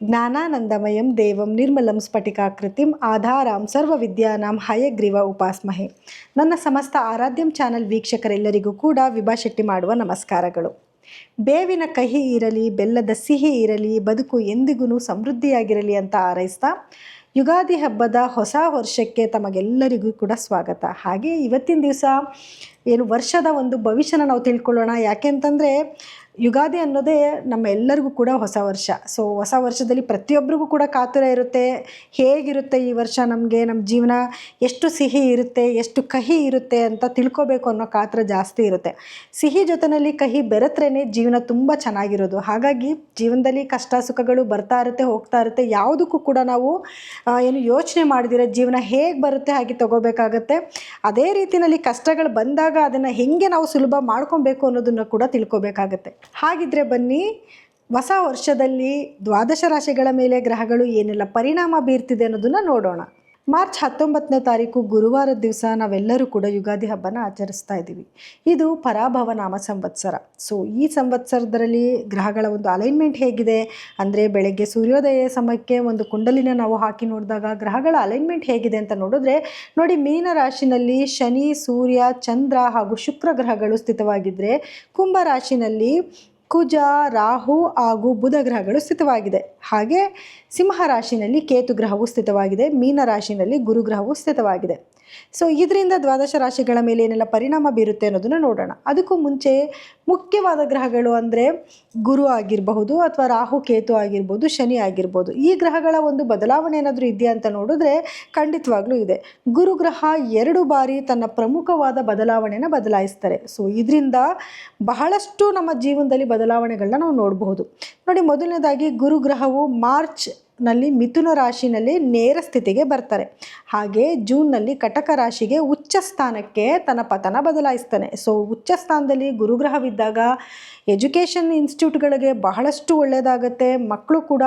ಜ್ಞಾನಾನಂದಮಯಂ ದೇವಂ ನಿರ್ಮಲಂ ಸ್ಫಟಿಕಾಕೃತಿಂ ಆಧಾರಾಂ ಸರ್ವವಿದ್ಯಾನಾಂ ಹಯಗ್ರೀವ ಉಪಾಸ್ಮಹೆ. ನನ್ನ ಸಮಸ್ತ ಆರಾಧ್ಯಂ ಚಾನಲ್ ವೀಕ್ಷಕರೆಲ್ಲರಿಗೂ ಕೂಡ ವಿಭಾ ಶೆಟ್ಟಿ ಮಾಡುವ ನಮಸ್ಕಾರಗಳು. ಬೇವಿನ ಕಹಿ ಇರಲಿ, ಬೆಲ್ಲದ ಸಿಹಿ ಇರಲಿ, ಬದುಕು ಎಂದಿಗೂ ಸಮೃದ್ಧಿಯಾಗಿರಲಿ ಅಂತ ಹಾರೈಸ್ತಾ ಯುಗಾದಿ ಹಬ್ಬದ ಹೊಸ ವರ್ಷಕ್ಕೆ ತಮಗೆಲ್ಲರಿಗೂ ಕೂಡ ಸ್ವಾಗತ. ಹಾಗೆ ಇವತ್ತಿನ ದಿವಸ ಏನು ವರ್ಷದ ಒಂದು ಭವಿಷ್ಯನ ನಾವು ತಿಳ್ಕೊಳ್ಳೋಣ. ಯಾಕೆಂತಂದರೆ ಯುಗಾದಿ ಅನ್ನೋದೇ ನಮ್ಮ ಎಲ್ಲರಿಗೂ ಕೂಡ ಹೊಸ ವರ್ಷ. ಸೊ ಹೊಸ ವರ್ಷದಲ್ಲಿ ಪ್ರತಿಯೊಬ್ಬರಿಗೂ ಕೂಡ ಕಾತುರ ಇರುತ್ತೆ. ಹೇಗಿರುತ್ತೆ ಈ ವರ್ಷ, ನಮಗೆ ನಮ್ಮ ಜೀವನ ಎಷ್ಟು ಸಿಹಿ ಇರುತ್ತೆ, ಎಷ್ಟು ಕಹಿ ಇರುತ್ತೆ ಅಂತ ತಿಳ್ಕೊಬೇಕು ಅನ್ನೋ ಕಾತುರ ಜಾಸ್ತಿ ಇರುತ್ತೆ. ಸಿಹಿ ಜೊತೆಯಲ್ಲಿ ಕಹಿ ಬೆರೆತ್ರೇ ಜೀವನ ತುಂಬ ಚೆನ್ನಾಗಿರೋದು. ಹಾಗಾಗಿ ಜೀವನದಲ್ಲಿ ಕಷ್ಟ ಸುಖಗಳು ಬರ್ತಾ ಇರುತ್ತೆ, ಹೋಗ್ತಾ ಇರುತ್ತೆ. ಯಾವುದಕ್ಕೂ ಕೂಡ ನಾವು ಏನು ಯೋಚನೆ ಮಾಡಿದಿರ ಜೀವನ ಹೇಗೆ ಬರುತ್ತೆ ಹಾಗೆ ತಗೋಬೇಕಾಗತ್ತೆ. ಅದೇ ರೀತಿಯಲ್ಲಿ ಕಷ್ಟಗಳು ಬಂದಾಗ ಅದನ್ನು ಹೇಗೆ ನಾವು ಸುಲಭ ಮಾಡ್ಕೊಬೇಕು ಅನ್ನೋದನ್ನು ಕೂಡ ತಿಳ್ಕೊಬೇಕಾಗತ್ತೆ. ಹಾಗಿದ್ರೆ ಬನ್ನಿ, ಹೊಸ ವರ್ಷದಲ್ಲಿ ದ್ವಾದಶ ರಾಶಿಗಳ ಮೇಲೆ ಗ್ರಹಗಳು ಏನೆಲ್ಲ ಪರಿಣಾಮ ಬೀರ್ತಿದೆ ಅನ್ನೋದನ್ನು ನೋಡೋಣ. ಮಾರ್ಚ್ 19ನೇ ತಾರೀಕು ಗುರುವಾರದ ದಿವಸ ನಾವೆಲ್ಲರೂ ಕೂಡ ಯುಗಾದಿ ಹಬ್ಬನ ಆಚರಿಸ್ತಾ ಇದ್ದೀವಿ. ಇದು ಪರಾಭವ ನಾಮ ಸಂವತ್ಸರ. ಸೊ ಈ ಸಂವತ್ಸರದಲ್ಲಿ ಗ್ರಹಗಳ ಒಂದು ಅಲೈನ್ಮೆಂಟ್ ಹೇಗಿದೆ ಅಂದರೆ, ಬೆಳಗ್ಗೆ ಸೂರ್ಯೋದಯ ಸಮಯಕ್ಕೆ ಒಂದು ಕುಂಡಲಿನ ನಾವು ಹಾಕಿ ನೋಡಿದಾಗ ಗ್ರಹಗಳ ಅಲೈನ್ಮೆಂಟ್ ಹೇಗಿದೆ ಅಂತ ನೋಡಿದ್ರೆ ನೋಡಿ, ಮೀನ ರಾಶಿನಲ್ಲಿ ಶನಿ, ಸೂರ್ಯ, ಚಂದ್ರ ಹಾಗೂ ಶುಕ್ರ ಗ್ರಹಗಳು ಸ್ಥಿತವಾಗಿದ್ದರೆ, ಕುಂಭ ರಾಶಿನಲ್ಲಿ ಕುಜ, ರಾಹು ಹಾಗೂ ಬುಧ ಗ್ರಹಗಳು ಸ್ಥಿತವಾಗಿದೆ. ಹಾಗೆ ಸಿಂಹ ರಾಶಿನಲ್ಲಿ ಕೇತು ಗ್ರಹವು ಸ್ಥಿತವಾಗಿದೆ. ಮೀನ ರಾಶಿನಲ್ಲಿ ಗುರು ಗ್ರಹವು ಸ್ಥಿತವಾಗಿದೆ. ಸೊ ಇದರಿಂದ ದ್ವಾದಶ ರಾಶಿಗಳ ಮೇಲೆ ಏನೆಲ್ಲ ಪರಿಣಾಮ ಬೀರುತ್ತೆ ಅನ್ನೋದನ್ನು ನೋಡೋಣ. ಅದಕ್ಕೂ ಮುಂಚೆ ಮುಖ್ಯವಾದ ಗ್ರಹಗಳು ಅಂದರೆ ಗುರು ಆಗಿರಬಹುದು, ಅಥವಾ ರಾಹು ಕೇತು ಆಗಿರ್ಬೋದು, ಶನಿ ಆಗಿರ್ಬೋದು. ಈ ಗ್ರಹಗಳ ಒಂದು ಬದಲಾವಣೆ ಏನಾದರೂ ಇದೆಯಾ ಅಂತ ನೋಡಿದ್ರೆ ಖಂಡಿತವಾಗ್ಲೂ ಇದೆ. ಗುರು ಗ್ರಹ 2 ಬಾರಿ ತನ್ನ ಪ್ರಮುಖವಾದ ಬದಲಾವಣೆನ ಬದಲಾಯಿಸ್ತಾರೆ. ಸೊ ಇದರಿಂದ ಬಹಳಷ್ಟು ನಮ್ಮ ಜೀವನದಲ್ಲಿ ಬದಲಾವಣೆಗಳನ್ನ ನಾವು ನೋಡಬಹುದು. ನೋಡಿ, ಮೊದಲನೇದಾಗಿ ಗುರು ಗ್ರಹವು ಮಾರ್ಚ್ನಲ್ಲಿ ಮಿಥುನ ರಾಶಿನಲ್ಲಿ ನೇರ ಸ್ಥಿತಿಗೆ ಬರ್ತಾರೆ. ಹಾಗೆ ಜೂನ್ನಲ್ಲಿ ಕಟಕ ರಾಶಿಗೆ ಉಚ್ಚ ಸ್ಥಾನಕ್ಕೆ ತನ್ನ ಪತನ ಬದಲಾಯಿಸ್ತಾನೆ. ಸೊ ಉಚ್ಚ ಸ್ಥಾನದಲ್ಲಿ ಗುರುಗ್ರಹವಿದ್ದಾಗ ಎಜುಕೇಷನ್ ಇನ್ಸ್ಟಿಟ್ಯೂಟ್ಗಳಿಗೆ ಬಹಳಷ್ಟು ಒಳ್ಳೆಯದಾಗತ್ತೆ. ಮಕ್ಕಳು ಕೂಡ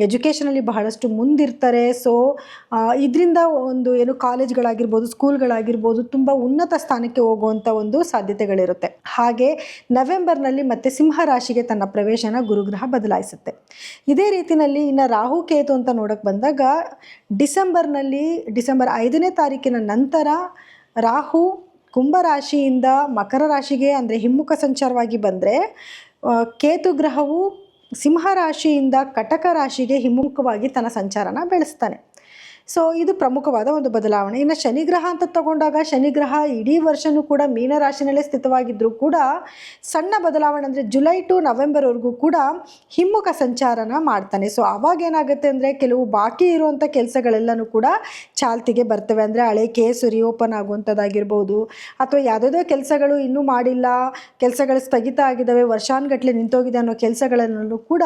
ಎಜುಕೇಷನಲ್ಲಿ ಬಹಳಷ್ಟು ಮುಂದಿರ್ತಾರೆ. ಸೊ ಇದರಿಂದ ಒಂದು ಏನು ಕಾಲೇಜ್ಗಳಾಗಿರ್ಬೋದು, ಸ್ಕೂಲ್ಗಳಾಗಿರ್ಬೋದು ತುಂಬ ಉನ್ನತ ಸ್ಥಾನಕ್ಕೆ ಹೋಗುವಂಥ ಒಂದು ಸಾಧ್ಯತೆಗಳಿರುತ್ತೆ. ಹಾಗೆ ನವೆಂಬರ್ನಲ್ಲಿ ಮತ್ತೆ ಸಿಂಹ ರಾಶಿಗೆ ತನ್ನ ಪ್ರವೇಶನ ಗುರುಗ್ರಹ ಬದಲಾಯಿಸುತ್ತೆ. ಇದೇ ರೀತಿಯಲ್ಲಿ ಇನ್ನು ರಾಹು ಕೇತು ಅಂತ ನೋಡೋಕ್ಕೆ ಬಂದಾಗ ಡಿಸೆಂಬರ್ 5ನೇ ತಾರೀಕಿನ ನಂತರ ರಾಹು ಕುಂಭರಾಶಿಯಿಂದ ಮಕರ ರಾಶಿಗೆ ಅಂದರೆ ಹಿಮ್ಮುಖ ಸಂಚಾರವಾಗಿ ಬಂದರೆ, ಕೇತು ಗ್ರಹವು ಸಿಂಹ ರಾಶಿಯಿಂದ ಕಟಕ ರಾಶಿಗೆ ಹಿಮ್ಮುಖವಾಗಿ ತನ್ನ ಸಂಚಾರನ ಬೆಳೆಸ್ತಾನೆ. ಸೊ ಇದು ಪ್ರಮುಖವಾದ ಒಂದು ಬದಲಾವಣೆ. ಇನ್ನು ಶನಿಗ್ರಹ ಅಂತ ತಗೊಂಡಾಗ ಶನಿಗ್ರಹ ಇಡೀ ವರ್ಷವೂ ಕೂಡ ಮೀನರಾಶಿನಲ್ಲೇ ಸ್ಥಿತವಾಗಿದ್ದರೂ ಕೂಡ ಸಣ್ಣ ಬದಲಾವಣೆ ಅಂದರೆ ಜುಲೈ ಟು ನವೆಂಬರ್ವರೆಗೂ ಕೂಡ ಹಿಮ್ಮುಖ ಸಂಚಾರನ ಮಾಡ್ತಾನೆ. ಸೊ ಅವಾಗ ಏನಾಗುತ್ತೆ ಅಂದರೆ, ಕೆಲವು ಬಾಕಿ ಇರುವಂಥ ಕೆಲಸಗಳೆಲ್ಲನೂ ಕೂಡ ಚಾಲ್ತಿಗೆ ಬರ್ತವೆ. ಅಂದರೆ ಹಳೆ ಕೇಸು ರಿಓಪನ್ ಆಗುವಂಥದ್ದಾಗಿರ್ಬೋದು, ಅಥವಾ ಯಾವುದೋ ಕೆಲಸಗಳು ಇನ್ನೂ ಮಾಡಿಲ್ಲ, ಕೆಲಸಗಳು ಸ್ಥಗಿತ ಆಗಿದ್ದಾವೆ, ವರ್ಷಾನುಗಟ್ಟಲೆ ನಿಂತೋಗಿದೆ ಅನ್ನೋ ಕೆಲಸಗಳನ್ನು ಕೂಡ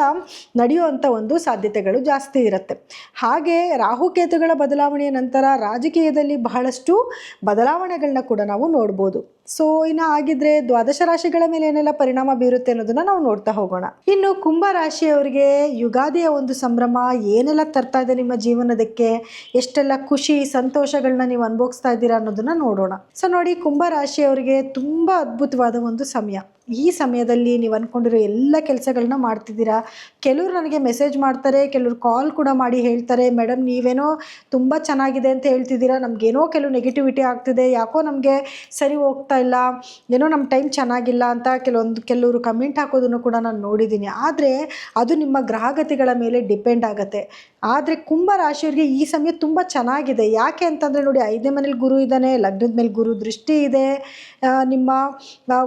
ನಡೆಯುವಂಥ ಒಂದು ಸಾಧ್ಯತೆಗಳು ಜಾಸ್ತಿ ಇರುತ್ತೆ. ಹಾಗೆ ರಾಹುಕೇತುಗಳ ಬದಲಾವಣೆಯ ನಂತರ ರಾಜಕೀಯದಲ್ಲಿ ಬಹಳಷ್ಟು ಬದಲಾವಣೆಗಳನ್ನ ಕೂಡ ನಾವು ನೋಡ್ಬೋದು. ಸೊ ಇನ್ನು ಆಗಿದ್ರೆ ದ್ವಾದಶ ರಾಶಿಗಳ ಮೇಲೆ ಏನೆಲ್ಲ ಪರಿಣಾಮ ಬೀರುತ್ತೆ ಅನ್ನೋದನ್ನ ನಾವು ನೋಡ್ತಾ ಹೋಗೋಣ. ಇನ್ನು ಕುಂಭ ರಾಶಿಯವರಿಗೆ ಯುಗಾದಿಯ ಒಂದು ಸಂಭ್ರಮ ಏನೆಲ್ಲ ತರ್ತಾ ಇದೆ ನಿಮ್ಮ ಜೀವನದಕ್ಕೆ, ಎಷ್ಟೆಲ್ಲ ಖುಷಿ ಸಂತೋಷಗಳನ್ನ ನೀವು ಅನುಭವಿಸ್ತಾ ಇದ್ದೀರಾ ಅನ್ನೋದನ್ನ ನೋಡೋಣ. ಸೊ ನೋಡಿ, ಕುಂಭ ರಾಶಿಯವರಿಗೆ ತುಂಬ ಅದ್ಭುತವಾದ ಒಂದು ಸಮಯ. ಈ ಸಮಯದಲ್ಲಿ ನೀವು ಅಂದ್ಕೊಂಡಿರೋ ಎಲ್ಲ ಕೆಲಸಗಳನ್ನ ಮಾಡ್ತಿದ್ದೀರಾ. ಕೆಲವರು ನನಗೆ ಮೆಸೇಜ್ ಮಾಡ್ತಾರೆ, ಕೆಲವರು ಕಾಲ್ ಕೂಡ ಮಾಡಿ ಹೇಳ್ತಾರೆ, ಮೇಡಮ್ ನೀವೇನೋ ತುಂಬ ಚೆನ್ನಾಗಿದೆ ಅಂತ ಹೇಳ್ತಿದ್ದೀರಾ, ನಮಗೇನೋ ಕೆಲವು ನೆಗೆಟಿವಿಟಿ ಆಗ್ತಿದೆ, ಯಾಕೋ ನಮಗೆ ಸರಿ ಹೋಗ್ತಾ ಇಲ್ಲ, ಏನೋ ನಮ್ಮ ಟೈಮ್ ಚೆನ್ನಾಗಿಲ್ಲ ಅಂತ ಕೆಲವರು ಕಮೆಂಟ್ ಹಾಕೋದನ್ನು ಕೂಡ ನಾನು ನೋಡಿದ್ದೀನಿ. ಆದರೆ ಅದು ನಿಮ್ಮ ಗ್ರಹಗತಿಗಳ ಮೇಲೆ ಡಿಪೆಂಡ್ ಆಗುತ್ತೆ. ಆದರೆ ಕುಂಭ ರಾಶಿಯವರಿಗೆ ಈ ಸಮಯ ತುಂಬ ಚೆನ್ನಾಗಿದೆ. ಯಾಕೆ ಅಂತಂದರೆ ನೋಡಿ, 5ನೇ ಮನೇಲಿ ಗುರು ಇದ್ದಾನೆ, ಲಗ್ನದ ಮೇಲೆ ಗುರು ದೃಷ್ಟಿ ಇದೆ, ನಿಮ್ಮ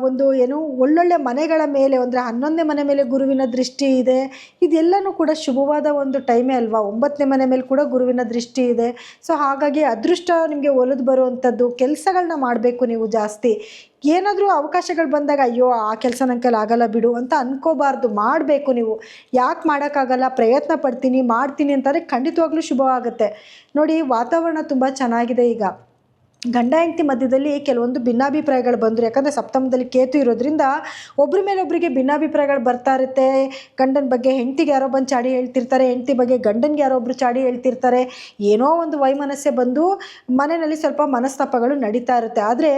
ಒಂದು ಏನು ಒಳ್ಳೊಳ್ಳೆ ಮನೆಗಳ ಮೇಲೆ ಅಂದರೆ 11ನೇ ಮನೆ ಮೇಲೆ ಗುರುವಿನ ದೃಷ್ಟಿ ಇದೆ. ಇದೆಲ್ಲನೂ ಕೂಡ ಶುಭವಾದ ಒಂದು ಟೈಮೇ ಅಲ್ವಾ. 9ನೇ ಮನೆ ಮೇಲೆ ಕೂಡ ಗುರುವಿನ ದೃಷ್ಟಿ ಇದೆ. ಸೊ ಹಾಗಾಗಿ ಅದೃಷ್ಟ ನಿಮಗೆ ಒಲಿದು ಬರುವಂಥದ್ದು. ಕೆಲಸಗಳನ್ನ ಮಾಡಬೇಕು ನೀವು ಜಾಸ್ತಿ. ಏನಾದರೂ ಅವಕಾಶಗಳು ಬಂದಾಗ ಅಯ್ಯೋ ಆ ಕೆಲಸ ನನ್ನ ಕೈಲಿ ಆಗಲ್ಲ ಬಿಡು ಅಂತ ಅನ್ಕೋಬಾರ್ದು, ಮಾಡಬೇಕು ನೀವು. ಯಾಕೆ ಮಾಡೋಕ್ಕಾಗಲ್ಲ, ಪ್ರಯತ್ನ ಪಡ್ತೀನಿ ಮಾಡ್ತೀನಿ ಅಂತಂದರೆ ಖಂಡಿತವಾಗ್ಲೂ ಶುಭವಾಗುತ್ತೆ. ನೋಡಿ, ವಾತಾವರಣ ತುಂಬ ಚೆನ್ನಾಗಿದೆ. ಈಗ ಗಂಡ ಹೆಂಡತಿ ಮಧ್ಯದಲ್ಲಿ ಕೆಲವೊಂದು ಭಿನ್ನಾಭಿಪ್ರಾಯಗಳು ಬಂದರು. ಯಾಕಂದರೆ ಸಪ್ತಮದಲ್ಲಿ ಕೇತು ಇರೋದ್ರಿಂದ ಒಬ್ಬರ ಮೇಲೆ ಒಬ್ಬರಿಗೆ ಭಿನ್ನಾಭಿಪ್ರಾಯಗಳು ಬರ್ತಾ ಇರುತ್ತೆ. ಗಂಡನ ಬಗ್ಗೆ ಹೆಂಡತಿಗೆ ಯಾರೋ ಬಂದು ಚಾಡಿ ಹೇಳ್ತಿರ್ತಾರೆ, ಹೆಂಡತಿ ಬಗ್ಗೆ ಗಂಡನಿಗೆ ಯಾರೋ ಒಬ್ಬರು ಚಾಡಿ ಹೇಳ್ತಿರ್ತಾರೆ. ಏನೋ ಒಂದು ವೈಮನಸ್ಸೆ ಬಂದು ಮನೆಯಲ್ಲಿ ಸ್ವಲ್ಪ ಮನಸ್ತಾಪಗಳು ನಡೀತಾ ಇರುತ್ತೆ. ಆದರೆ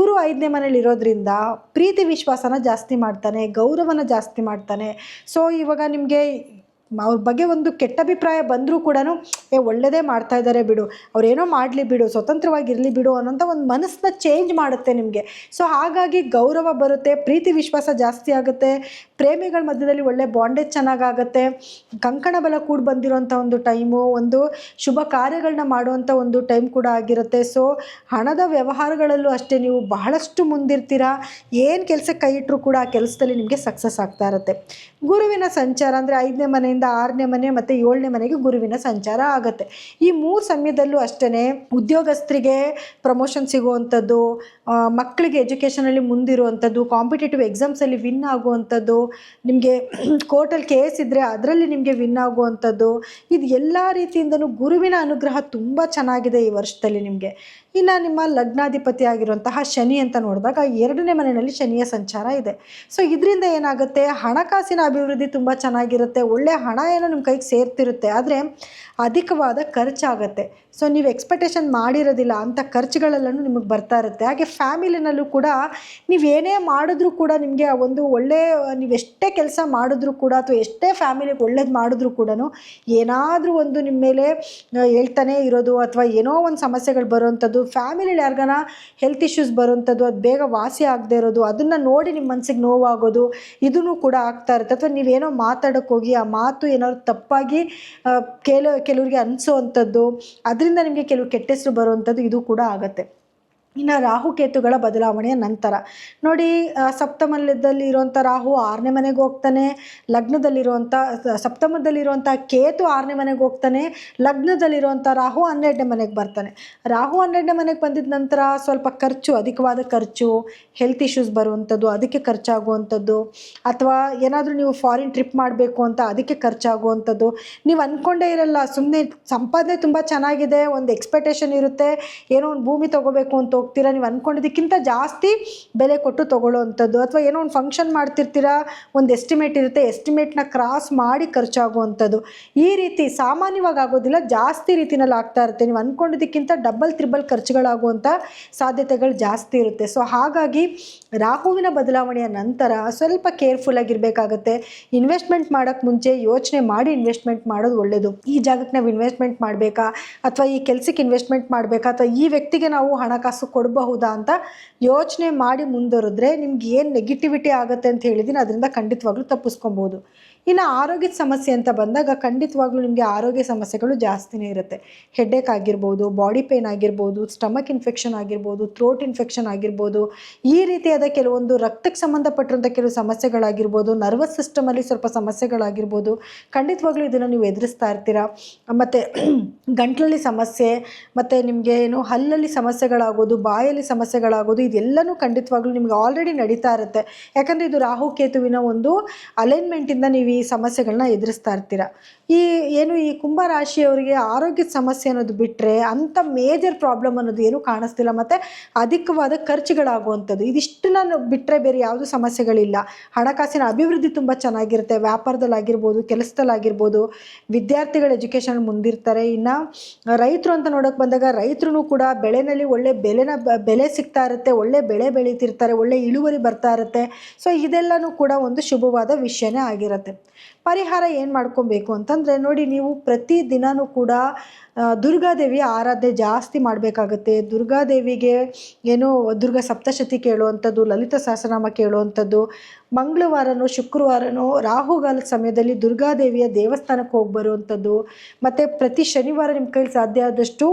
ಗುರು 5ನೇ ಮನೇಲಿ ಇರೋದ್ರಿಂದ ಪ್ರೀತಿ ವಿಶ್ವಾಸನ ಜಾಸ್ತಿ ಮಾಡ್ತಾನೆ, ಗೌರವನ ಜಾಸ್ತಿ ಮಾಡ್ತಾನೆ. ಸೊ ಇವಾಗ ನಿಮಗೆ ಅವ್ರ ಬಗ್ಗೆ ಒಂದು ಕೆಟ್ಟ ಅಭಿಪ್ರಾಯ ಬಂದರೂ ಕೂಡ ಒಳ್ಳೆಯದೇ ಮಾಡ್ತಾ ಇದ್ದಾರೆ ಬಿಡು, ಅವ್ರೇನೋ ಮಾಡಲಿ ಬಿಡು, ಸ್ವತಂತ್ರವಾಗಿರಲಿ ಬಿಡು ಅನ್ನೋಂಥ ಒಂದು ಮನಸ್ಸನ್ನ ಚೇಂಜ್ ಮಾಡುತ್ತೆ ನಿಮಗೆ. ಸೊ ಹಾಗಾಗಿ ಗೌರವ ಬರುತ್ತೆ, ಪ್ರೀತಿ ವಿಶ್ವಾಸ ಜಾಸ್ತಿ ಆಗುತ್ತೆ, ಪ್ರೇಮಿಗಳ ಮಧ್ಯದಲ್ಲಿ ಒಳ್ಳೆ ಬಾಂಡೇಜ್ ಚೆನ್ನಾಗಾಗುತ್ತೆ, ಕಂಕಣ ಬಲ ಕೂಡಿ ಬಂದಿರೋಂಥ ಒಂದು ಟೈಮು, ಒಂದು ಶುಭ ಕಾರ್ಯಗಳನ್ನ ಮಾಡುವಂಥ ಒಂದು ಟೈಮ್ ಕೂಡ ಆಗಿರುತ್ತೆ. ಸೊ ಹಣದ ವ್ಯವಹಾರಗಳಲ್ಲೂ ಅಷ್ಟೇ ನೀವು ಬಹಳಷ್ಟು ಮುಂದಿರ್ತೀರಾ. ಏನು ಕೆಲಸಕ್ಕೆ ಕೈ ಇಟ್ಟರೂ ಕೂಡ ಆ ಕೆಲಸದಲ್ಲಿ ನಿಮಗೆ ಸಕ್ಸಸ್ ಆಗ್ತಾ ಇರುತ್ತೆ. ಗುರುವಿನ ಸಂಚಾರ ಅಂದರೆ 5ನೇ ಮನೆಯಿಂದ 6ನೇ ಮನೆ ಮತ್ತು 7ನೇ ಮನೆಗೆ ಗುರುವಿನ ಸಂಚಾರ ಆಗುತ್ತೆ. ಈ 3 ಸಮಯದಲ್ಲೂ ಅಷ್ಟೇ ಉದ್ಯೋಗಸ್ಥರಿಗೆ ಪ್ರಮೋಷನ್ ಸಿಗುವಂಥದ್ದು, ಮಕ್ಕಳಿಗೆ ಎಜುಕೇಷನಲ್ಲಿ ಮುಂದಿರುವಂಥದ್ದು, ಕಾಂಪಿಟೇಟಿವ್ ಎಕ್ಸಾಮ್ಸಲ್ಲಿ ವಿನ್ ಆಗುವಂಥದ್ದು, ನಿಮಗೆ ಕೋರ್ಟಲ್ಲಿ ಕೇಸ್ ಇದ್ದರೆ ಅದರಲ್ಲಿ ನಿಮಗೆ ವಿನ್ ಆಗುವಂಥದ್ದು, ಇದು ಎಲ್ಲ ರೀತಿಯಿಂದಲೂ ಗುರುವಿನ ಅನುಗ್ರಹ ತುಂಬ ಚೆನ್ನಾಗಿದೆ ಈ ವರ್ಷದಲ್ಲಿ ನಿಮಗೆ. ಇನ್ನು ನಿಮ್ಮ ಲಗ್ನಾಧಿಪತಿ ಆಗಿರುವಂತಹ ಶನಿ ಅಂತ ನೋಡಿದಾಗ 2ನೇ ಮನೆಯಲ್ಲಿ ಶನಿಯ ಸಂಚಾರ ಇದೆ. ಸೊ ಇದರಿಂದ ಏನಾಗುತ್ತೆ, ಹಣಕಾಸಿನ ಅಭಿವೃದ್ಧಿ ತುಂಬ ಚೆನ್ನಾಗಿರುತ್ತೆ, ಒಳ್ಳೆಯ ಹಣ ಏನೋ ನಿಮ್ಮ ಕೈಗೆ ಸೇರ್ತಿರುತ್ತೆ, ಆದರೆ ಅಧಿಕವಾದ ಖರ್ಚಾಗುತ್ತೆ. ಸೊ ನೀವು ಎಕ್ಸ್ಪೆಕ್ಟೇಷನ್ ಮಾಡಿರೋದಿಲ್ಲ ಅಂಥ ಖರ್ಚುಗಳೆಲ್ಲನೂ ನಿಮಗೆ ಬರ್ತಾ ಇರುತ್ತೆ. ಹಾಗೆ ಫ್ಯಾಮಿಲಿನಲ್ಲೂ ಕೂಡ ನೀವೇನೇ ಮಾಡಿದ್ರೂ ಕೂಡ ನಿಮಗೆ ಒಂದು ಒಳ್ಳೆಯ, ನೀವು ಎಷ್ಟೇ ಕೆಲಸ ಮಾಡಿದ್ರೂ ಕೂಡ ಅಥವಾ ಎಷ್ಟೇ ಫ್ಯಾಮಿಲಿಗೆ ಒಳ್ಳೇದು ಮಾಡಿದ್ರೂ ಕೂಡ ಏನಾದರೂ ಒಂದು ನಿಮ್ಮ ಮೇಲೆ ಹೇಳ್ತಾನೆ ಇರೋದು ಅಥವಾ ಏನೋ ಒಂದು ಸಮಸ್ಯೆಗಳು ಬರೋವಂಥದ್ದು, ಫ್ಯಾಮಿಲಿಲಿ ಯಾರಿಗಾನ ಹೆಲ್ತ್ ಇಶ್ಯೂಸ್ ಬರೋವಂಥದ್ದು, ಅದು ಬೇಗ ವಾಸಿ ಆಗದೆ ಇರೋದು, ಅದನ್ನು ನೋಡಿ ನಿಮ್ಮ ಮನಸ್ಸಿಗೆ ನೋವಾಗೋದು, ಇದೂ ಕೂಡ ಆಗ್ತಾ ಇರುತ್ತೆ. ಅಥವಾ ನೀವೇನೋ ಮಾತಾಡೋಕ್ಕೆ ಹೋಗಿ ಆ ಮಾತು ಏನಾದ್ರು ತಪ್ಪಾಗಿ ಕೆಲವರಿಗೆ ಅನಿಸೋವಂಥದ್ದು, ಅದರಿಂದ ನಿಮಗೆ ಕೆಲವು ಕೆಟ್ಟ ಹೆಸರು ಬರುವಂಥದ್ದು, ಇದು ಕೂಡ ಆಗುತ್ತೆ. ಇನ್ನು ರಾಹುಕೇತುಗಳ ಬದಲಾವಣೆಯ ನಂತರ ನೋಡಿ, ಸಪ್ತಮದಲ್ಲಿ ಇರುವಂಥ ರಾಹು 6ನೇ ಮನೆಗೆ ಹೋಗ್ತಾನೆ, ಲಗ್ನದಲ್ಲಿರುವಂಥ ಸಪ್ತಮದಲ್ಲಿರುವಂಥ ಕೇತು 6ನೇ ಮನೆಗೆ ಹೋಗ್ತಾನೆ, ಲಗ್ನದಲ್ಲಿರುವಂಥ ರಾಹು 12ನೇ ಮನೆಗೆ ಬರ್ತಾನೆ. ರಾಹು 12ನೇ ಮನೆಗೆ ಬಂದಿದ್ದ ನಂತರ ಸ್ವಲ್ಪ ಖರ್ಚು, ಅಧಿಕವಾದ ಖರ್ಚು, ಹೆಲ್ತ್ ಇಶ್ಯೂಸ್ ಬರುವಂಥದ್ದು, ಅದಕ್ಕೆ ಖರ್ಚಾಗುವಂಥದ್ದು, ಅಥವಾ ಏನಾದರೂ ನೀವು ಫಾರಿನ್ ಟ್ರಿಪ್ ಮಾಡಬೇಕು ಅಂತ ಅದಕ್ಕೆ ಖರ್ಚಾಗುವಂಥದ್ದು, ನೀವು ಅಂದ್ಕೊಂಡೇ ಇರಲ್ಲ, ಸುಮ್ಮನೆ ಸಂಪಾದನೆ ತುಂಬ ಚೆನ್ನಾಗಿದೆ, ಒಂದು ಎಕ್ಸ್ಪೆಕ್ಟೇಷನ್ ಇರುತ್ತೆ, ಏನೋ ಒಂದು ಭೂಮಿ ತೊಗೋಬೇಕು ಅಂತ ಹೋಗ್ತೀರಾ, ನೀವು ಅಂದ್ಕೊಂಡಿದ್ದಕ್ಕಿಂತ ಜಾಸ್ತಿ ಬೆಲೆ ಕೊಟ್ಟು ತೊಗೊಳ್ಳೋವಂಥದ್ದು, ಅಥವಾ ಏನೋ ಒಂದು ಫಂಕ್ಷನ್ ಮಾಡ್ತಿರ್ತೀರಾ, ಒಂದು ಎಸ್ಟಿಮೇಟ್ ಇರುತ್ತೆ, ಎಸ್ಟಿಮೇಟ್ನ ಕ್ರಾಸ್ ಮಾಡಿ ಖರ್ಚಾಗುವಂಥದ್ದು, ಈ ರೀತಿ ಸಾಮಾನ್ಯವಾಗಿ ಆಗೋದಿಲ್ಲ, ಜಾಸ್ತಿ ರೀತಿಯಲ್ಲಿ ಆಗ್ತಾ ಇರುತ್ತೆ. ನೀವು ಅಂದ್ಕೊಂಡಿದ್ದಕ್ಕಿಂತ ಡಬಲ್ ತ್ರಿಬಲ್ ಖರ್ಚುಗಳಾಗುವಂಥ ಸಾಧ್ಯತೆಗಳು ಜಾಸ್ತಿ ಇರುತ್ತೆ. ಸೊ ಹಾಗಾಗಿ ರಾಹುವಿನ ಬದಲಾವಣೆಯ ನಂತರ ಸ್ವಲ್ಪ ಕೇರ್ಫುಲ್ ಆಗಿರಬೇಕಾಗತ್ತೆ. ಇನ್ವೆಸ್ಟ್ಮೆಂಟ್ ಮಾಡೋಕ್ಕೆ ಮುಂಚೆ ಯೋಚನೆ ಮಾಡಿ ಇನ್ವೆಸ್ಟ್ಮೆಂಟ್ ಮಾಡೋದು ಒಳ್ಳೆಯದು. ಈ ಜಾಗಕ್ಕೆ ನಾವು ಇನ್ವೆಸ್ಟ್ಮೆಂಟ್ ಮಾಡಬೇಕಾ, ಅಥವಾ ಈ ಕೆಲಸಕ್ಕೆ ಇನ್ವೆಸ್ಟ್ಮೆಂಟ್ ಮಾಡಬೇಕಾ, ಅಥವಾ ಈ ವ್ಯಕ್ತಿಗೆ ನಾವು ಹಣಕಾಸು ಕೊಡಬಹುದಾ ಅಂತ ಯೋಚನೆ ಮಾಡಿ ಮುಂದುವರೆದ್ರೆ ನಿಮ್ಗೆ ಏನು ನೆಗೆಟಿವಿಟಿ ಆಗುತ್ತೆ ಅಂತ ಹೇಳಿದ್ದೀನಿ, ಅದರಿಂದ ಖಂಡಿತವಾಗ್ಲೂ ತಪ್ಪಿಸ್ಕೊಬೋದು. ಇನ್ನು ಆರೋಗ್ಯದ ಸಮಸ್ಯೆ ಅಂತ ಬಂದಾಗ ಖಂಡಿತವಾಗ್ಲೂ ನಿಮಗೆ ಆರೋಗ್ಯ ಸಮಸ್ಯೆಗಳು ಜಾಸ್ತಿನೇ ಇರುತ್ತೆ. ಹೆಡ್ಡೇಕ್ ಆಗಿರ್ಬೋದು, ಬಾಡಿ ಪೇನ್ ಆಗಿರ್ಬೋದು, ಸ್ಟಮಕ್ ಇನ್ಫೆಕ್ಷನ್ ಆಗಿರ್ಬೋದು, ಥ್ರೋಟ್ ಇನ್ಫೆಕ್ಷನ್ ಆಗಿರ್ಬೋದು, ಈ ರೀತಿಯಾದ ಕೆಲವೊಂದು ರಕ್ತಕ್ಕೆ ಸಂಬಂಧಪಟ್ಟಿರುವಂಥ ಕೆಲವು ಸಮಸ್ಯೆಗಳಾಗಿರ್ಬೋದು, ನರ್ವಸ್ ಸಿಸ್ಟಮಲ್ಲಿ ಸ್ವಲ್ಪ ಸಮಸ್ಯೆಗಳಾಗಿರ್ಬೋದು, ಖಂಡಿತವಾಗ್ಲೂ ಇದನ್ನು ನೀವು ಎದುರಿಸ್ತಾ ಇರ್ತೀರ. ಮತ್ತು ಗಂಟ್ಲಲ್ಲಿ ಸಮಸ್ಯೆ, ಮತ್ತು ನಿಮಗೆ ಏನು ಹಲ್ಲಲ್ಲಿ ಸಮಸ್ಯೆಗಳಾಗೋದು, ಬಾಯಲ್ಲಿ ಸಮಸ್ಯೆಗಳಾಗೋದು, ಇದೆಲ್ಲನೂ ಖಂಡಿತವಾಗ್ಲೂ ನಿಮಗೆ ಆಲ್ರೆಡಿ ನಡೀತಾ ಇರುತ್ತೆ. ಯಾಕಂದರೆ ಇದು ರಾಹು ಕೇತುವಿನ ಒಂದು ಅಲೈನ್ಮೆಂಟಿಂದ ನೀವು ಈ ಸಮಸ್ಯೆಗಳನ್ನ ಎದುರಿಸ್ತಾ ಇರ್ತೀರ. ಈ ಕುಂಭರಾಶಿಯವರಿಗೆ ಆರೋಗ್ಯದ ಸಮಸ್ಯೆ ಅನ್ನೋದು ಬಿಟ್ಟರೆ ಅಂಥ ಮೇಜರ್ ಪ್ರಾಬ್ಲಮ್ ಅನ್ನೋದು ಏನೂ ಕಾಣಿಸ್ತಿಲ್ಲ, ಮತ್ತು ಅಧಿಕವಾದ ಖರ್ಚುಗಳಾಗುವಂಥದ್ದು, ಇದಿಷ್ಟನ್ನ ಬಿಟ್ಟರೆ ಬೇರೆ ಯಾವುದೂ ಸಮಸ್ಯೆಗಳಿಲ್ಲ. ಹಣಕಾಸಿನ ಅಭಿವೃದ್ಧಿ ತುಂಬ ಚೆನ್ನಾಗಿರುತ್ತೆ, ವ್ಯಾಪಾರದಲ್ಲಾಗಿರ್ಬೋದು, ಕೆಲಸದಲ್ಲಾಗಿರ್ಬೋದು, ವಿದ್ಯಾರ್ಥಿಗಳ ಎಜುಕೇಷನ್ ಮುಂದಿರ್ತಾರೆ. ಇನ್ನು ರೈತರು ಅಂತ ನೋಡೋಕೆ ಬಂದಾಗ ರೈತರು ಕೂಡ ಬೆಳೆನಲ್ಲಿ ಒಳ್ಳೆ ಬೆಲೆ ಸಿಗ್ತಾ ಇರುತ್ತೆ, ಒಳ್ಳೆ ಬೆಳೆ ಬೆಳೀತಿರ್ತಾರೆ, ಒಳ್ಳೆ ಇಳುವರಿ ಬರ್ತಾ ಇರುತ್ತೆ. ಸೊ ಇದೆಲ್ಲನೂ ಕೂಡ ಒಂದು ಶುಭವಾದ ವಿಷಯನೇ ಆಗಿರುತ್ತೆ. ಪರಿಹಾರ ಏನು ಮಾಡ್ಕೊಬೇಕು ಅಂತಂದರೆ ನೋಡಿ, ನೀವು ಪ್ರತಿ ದಿನವೂ ಕೂಡ ದುರ್ಗಾದೇವಿಯ ಆರಾಧನೆ ಜಾಸ್ತಿ ಮಾಡಬೇಕಾಗತ್ತೆ. ದುರ್ಗಾದೇವಿಗೆ ದುರ್ಗಾ ಸಪ್ತಶತಿ ಕೇಳುವಂಥದ್ದು, ಲಲಿತ ಸಹಸ್ರನಾಮ ಕೇಳುವಂಥದ್ದು, ಮಂಗಳವಾರನೋ ಶುಕ್ರವಾರನೋ ರಾಹುಗಾಲದ ಸಮಯದಲ್ಲಿ ದುರ್ಗಾದೇವಿಯ ದೇವಸ್ಥಾನಕ್ಕೆ ಹೋಗಿ ಬರುವಂಥದ್ದು, ಮತ್ತು ಪ್ರತಿ ಶನಿವಾರ ನಿಮ್ಮ ಕೈಲಿ ಸಾಧ್ಯ ಆದಷ್ಟು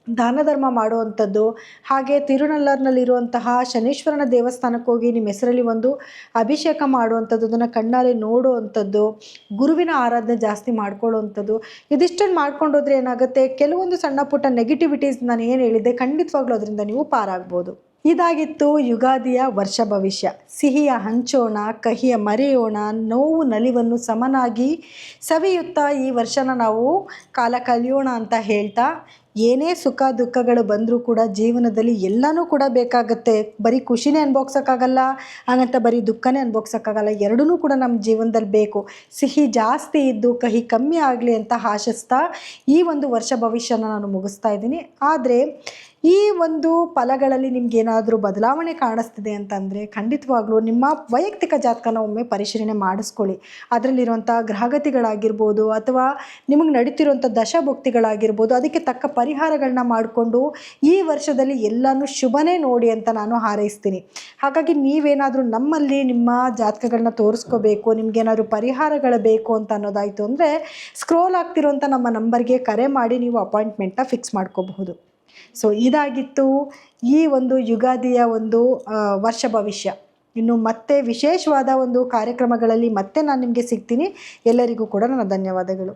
ದಾನ ಧರ್ಮ ಮಾಡುವಂಥದ್ದು, ಹಾಗೆ ತಿರುನಲ್ಲರ್ನಲ್ಲಿರುವಂತಹ ಶನೀಶ್ವರನ ದೇವಸ್ಥಾನಕ್ಕೆ ಹೋಗಿ ನಿಮ್ಮ ಹೆಸರಲ್ಲಿ ಒಂದು ಅಭಿಷೇಕ ಮಾಡುವಂಥದ್ದು, ಅದನ್ನು ಕಣ್ಣಾರೆ ನೋಡುವಂಥದ್ದು, ಗುರುವಿನ ಆರಾಧನೆ ಜಾಸ್ತಿ ಮಾಡ್ಕೊಳ್ಳುವಂಥದ್ದು, ಇದಿಷ್ಟನ್ನು ಮಾಡ್ಕೊಂಡೋದ್ರೆ ಏನಾಗುತ್ತೆ, ಕೆಲವೊಂದು ಸಣ್ಣ ಪುಟ್ಟ ನೆಗೆಟಿವಿಟೀಸ್ ನಾನು ಏನು ಹೇಳಿದ್ದೆ ಖಂಡಿತವಾಗ್ಲೂ ಅದರಿಂದ ನೀವು ಪಾರಾಗ್ಬೋದು. ಇದಾಗಿತ್ತು ಯುಗಾದಿಯ ವರ್ಷ ಭವಿಷ್ಯ. ಸಿಹಿಯ ಹಂಚೋಣ, ಕಹಿಯ ಮರೆಯೋಣ, ನೋವು ನಲಿವನ್ನು ಸಮನಾಗಿ ಸವಿಯುತ್ತಾ ಈ ವರ್ಷನ ನಾವು ಕಾಲ ಕಲಿಯೋಣ ಅಂತ ಹೇಳ್ತಾ, ಏನೇ ಸುಖ ದುಃಖಗಳು ಬಂದರೂ ಕೂಡ ಜೀವನದಲ್ಲಿ ಎಲ್ಲನೂ ಕೂಡ ಬೇಕಾಗುತ್ತೆ. ಬರೀ ಖುಷಿನೇ ಅನುಭವಿಸೋಕ್ಕಾಗಲ್ಲ, ಹಾಗಂತ ಬರೀ ದುಃಖನೇ ಅನುಭವಿಸೋಕ್ಕಾಗಲ್ಲ, ಎರಡೂ ಕೂಡ ನಮ್ಮ ಜೀವನದಲ್ಲಿ ಬೇಕು. ಸಿಹಿ ಜಾಸ್ತಿ ಇದ್ದು ಕಹಿ ಕಮ್ಮಿ ಆಗಲಿ ಅಂತ ಆಶಿಸ್ತಾ ಈ ಒಂದು ವರ್ಷ ಭವಿಷ್ಯನ ನಾನು ಮುಗಿಸ್ತಾ ಇದ್ದೀನಿ. ಆದರೆ ಈ ಒಂದು ಫಲಗಳಲ್ಲಿ ನಿಮಗೇನಾದರೂ ಬದಲಾವಣೆ ಕಾಣಿಸ್ತಿದೆ ಅಂತಂದರೆ ಖಂಡಿತವಾಗ್ಲೂ ನಿಮ್ಮ ವೈಯಕ್ತಿಕ ಜಾತಕನ ಒಮ್ಮೆ ಪರಿಶೀಲನೆ ಮಾಡಿಸ್ಕೊಳ್ಳಿ. ಅದರಲ್ಲಿರುವಂಥ ಗ್ರಹಗತಿಗಳಾಗಿರ್ಬೋದು ಅಥವಾ ನಿಮಗೆ ನಡೀತಿರುವಂಥ ದಶಭುಕ್ತಿಗಳಾಗಿರ್ಬೋದು, ಅದಕ್ಕೆ ತಕ್ಕ ಪರಿಹಾರಗಳನ್ನ ಮಾಡಿಕೊಂಡು ಈ ವರ್ಷದಲ್ಲಿ ಎಲ್ಲನೂ ಶುಭನೇ ನೋಡಿ ಅಂತ ನಾನು ಹಾರೈಸ್ತೀನಿ. ಹಾಗಾಗಿ ನೀವೇನಾದರೂ ನಮ್ಮಲ್ಲಿ ನಿಮ್ಮ ಜಾತಕಗಳನ್ನ ತೋರಿಸ್ಕೋಬೇಕು, ನಿಮಗೇನಾದರೂ ಪರಿಹಾರಗಳು ಬೇಕು ಅಂತ ಅನ್ನೋದಾಯಿತು ಅಂದರೆ ಸ್ಕ್ರೋಲ್ ಆಗ್ತಿರೋಂಥ ನಮ್ಮ ನಂಬರ್ಗೆ ಕರೆ ಮಾಡಿ ನೀವು ಅಪಾಯಿಂಟ್ಮೆಂಟ್ನ ಫಿಕ್ಸ್ ಮಾಡ್ಕೋಬಹುದು. ಸೊ ಇದಾಗಿತ್ತು ಈ ಒಂದು ಯುಗಾದಿಯ ಒಂದು ವರ್ಷ ಭವಿಷ್ಯ. ಇನ್ನು ಮತ್ತೆ ವಿಶೇಷವಾದ ಒಂದು ಕಾರ್ಯಕ್ರಮಗಳಲ್ಲಿ ಮತ್ತೆ ನಾನು ನಿಮಗೆ ಸಿಗ್ತೀನಿ. ಎಲ್ಲರಿಗೂ ಕೂಡ ನನ್ನ ಧನ್ಯವಾದಗಳು.